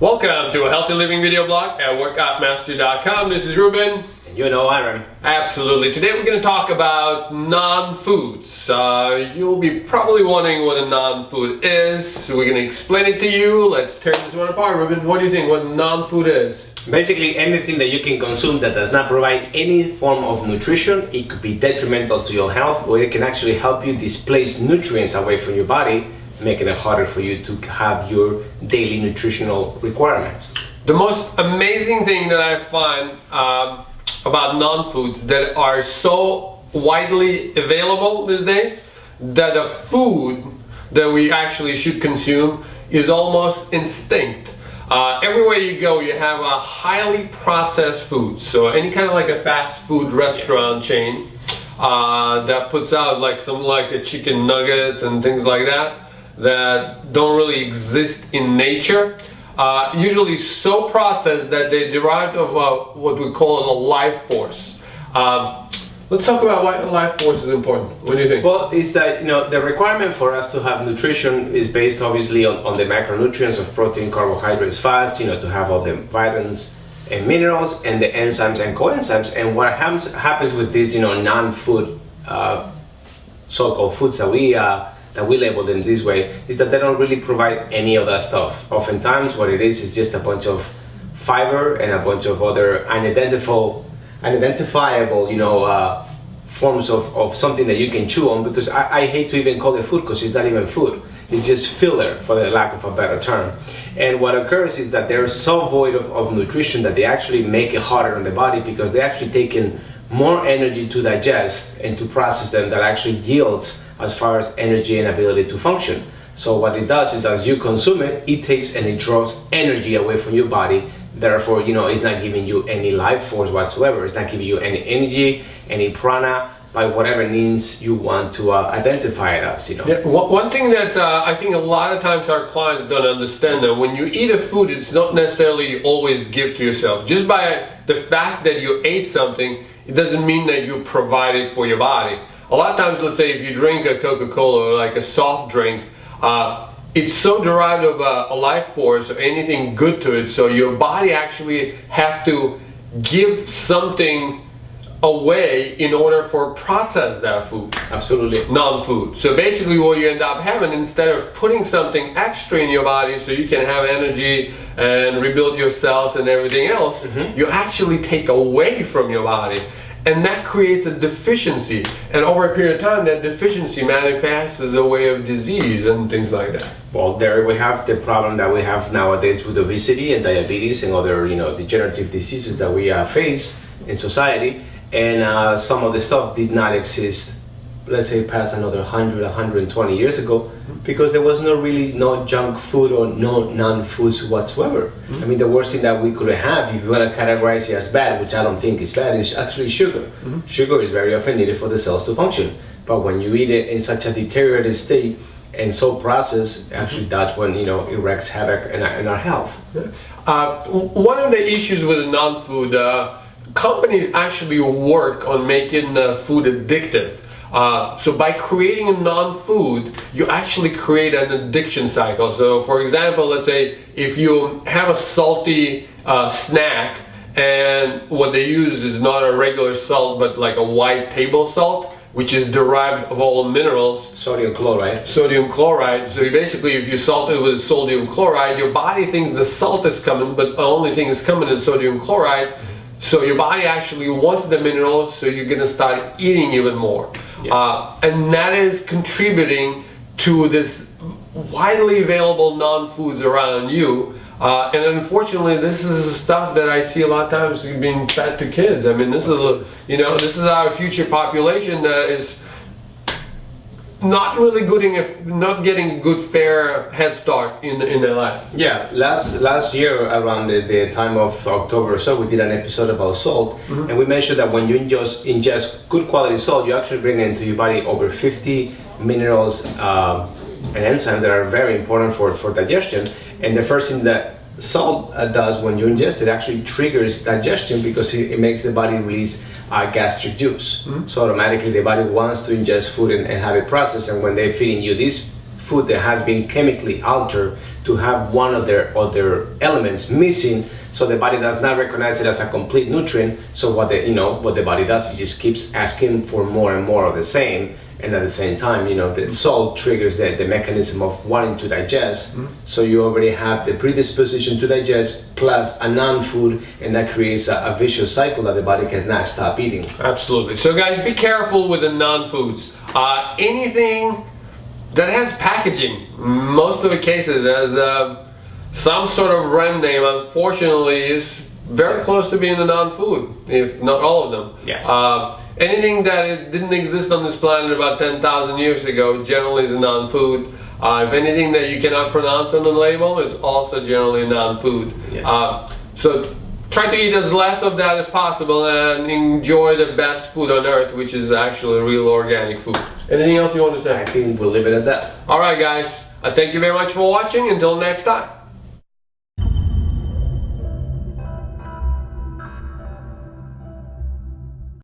Welcome to a healthy living video blog at workoutmaster.com. This is Ruben. And you know Aram. Absolutely. Today we're going to talk about non-foods. You'll be probably wondering what a non-food is. So we're going to explain it to you. Let's tear this one apart. Ruben, what do you think what non-food is? Basically anything that you can consume that does not provide any form of nutrition. It could be detrimental to your health, or it can actually help you displace nutrients away from your body, making it harder for you to have your daily nutritional requirements. The most amazing thing that I find about non-foods that are so widely available these days, that the food that we actually should consume is almost instinct. Everywhere you go, you have a highly processed food. So any kind of like a fast food restaurant chain that puts out like some like the chicken nuggets and things like that don't really exist in nature. Usually so processed that they're derived of what we call a life force. Let's talk about why life force is important. What do you think? Well, it's that, the requirement for us to have nutrition is based obviously on the macronutrients of protein, carbohydrates, fats, to have all the vitamins and minerals and the enzymes and coenzymes. And what happens with these, non-food, so-called foods that we label them this way, is that they don't really provide any of that stuff. Oftentimes what it is just a bunch of fiber and a bunch of other unidentifiable, forms of something that you can chew on, because I hate to even call it food, because it's not even food. It's just filler, for the lack of a better term. And what occurs is that they're so void of nutrition that they actually make it harder on the body, because they're actually taking more energy to digest and to process them that actually yields as far as energy and ability to function. So what it does is, as you consume it, it takes and it draws energy away from your body. Therefore, it's not giving you any life force whatsoever. It's not giving you any energy, any prana, by whatever means you want to identify it as. Yeah, one thing that I think a lot of times our clients don't understand, that when you eat a food, it's not necessarily always give to yourself. Just by the fact that you ate something, it doesn't mean that you provide it for your body. A lot of times, let's say if you drink a Coca-Cola or like a soft drink, it's so derived of a life force or anything good to it, so your body actually have to give something away in order for process that food. Absolutely. Non-food. So basically what you end up having, instead of putting something extra in your body so you can have energy and rebuild your cells and everything else, you actually take away from your body. And that creates a deficiency. And over a period of time, that deficiency manifests as a way of disease and things like that. Well, there we have the problem that we have nowadays with obesity and diabetes and other, degenerative diseases that we face in society. And some of the stuff did not exist, let's say, past another 100, 120 years ago, because there was no junk food or no non-foods whatsoever. I mean, the worst thing that we could have, if you want to categorize it as bad, which I don't think is bad, is actually sugar. Sugar is very often needed for the cells to function. But when you eat it in such a deteriorated state and so processed, actually that's when, it wreaks havoc in our health. One of the issues with non-food, companies actually work on making food addictive. So by creating a non-food, you actually create an addiction cycle. So for example, let's say if you have a salty snack, and what they use is not a regular salt but like a white table salt, which is derived of all minerals. Sodium chloride. Sodium chloride. So basically if you salt it with sodium chloride, your body thinks the salt is coming, but the only thing is coming is sodium chloride. So your body actually wants the minerals, so you're going to start eating even more. Yeah. And that is contributing to this widely available non-foods around you. And unfortunately, this is stuff that I see a lot of times being fed to kids. I mean, this is our future population that is not really not getting good fair head start in their life. Yeah, last year around the time of October or so, we did an episode about salt, and we mentioned that when you ingest good quality salt, you actually bring into your body over 50 minerals and enzymes that are very important for digestion. And the first thing that salt does when you ingest it, actually triggers digestion, because it makes the body release gastric juice. So automatically the body wants to ingest food and have it processed, and when they're feeding you this food that has been chemically altered to have one of their elements missing, so the body does not recognize it as a complete nutrient. So what the body does, it just keeps asking for more and more of the same, and at the same time, the salt triggers the mechanism of wanting to digest. So you already have the predisposition to digest plus a non-food, and that creates a vicious cycle that the body cannot stop eating. Absolutely. So guys, be careful with the non-foods. Anything that has packaging, most of the cases has some sort of brand name, unfortunately is very close to being a non-food, if not all of them. Yes. Anything that didn't exist on this planet about 10,000 years ago generally is a non-food. If anything that you cannot pronounce on the label, it's also generally a non-food. Yes. So try to eat as less of that as possible and enjoy the best food on earth, which is actually real organic food. Anything else you want to say? I think we'll leave it at that. Alright guys, thank you very much for watching. Until next time.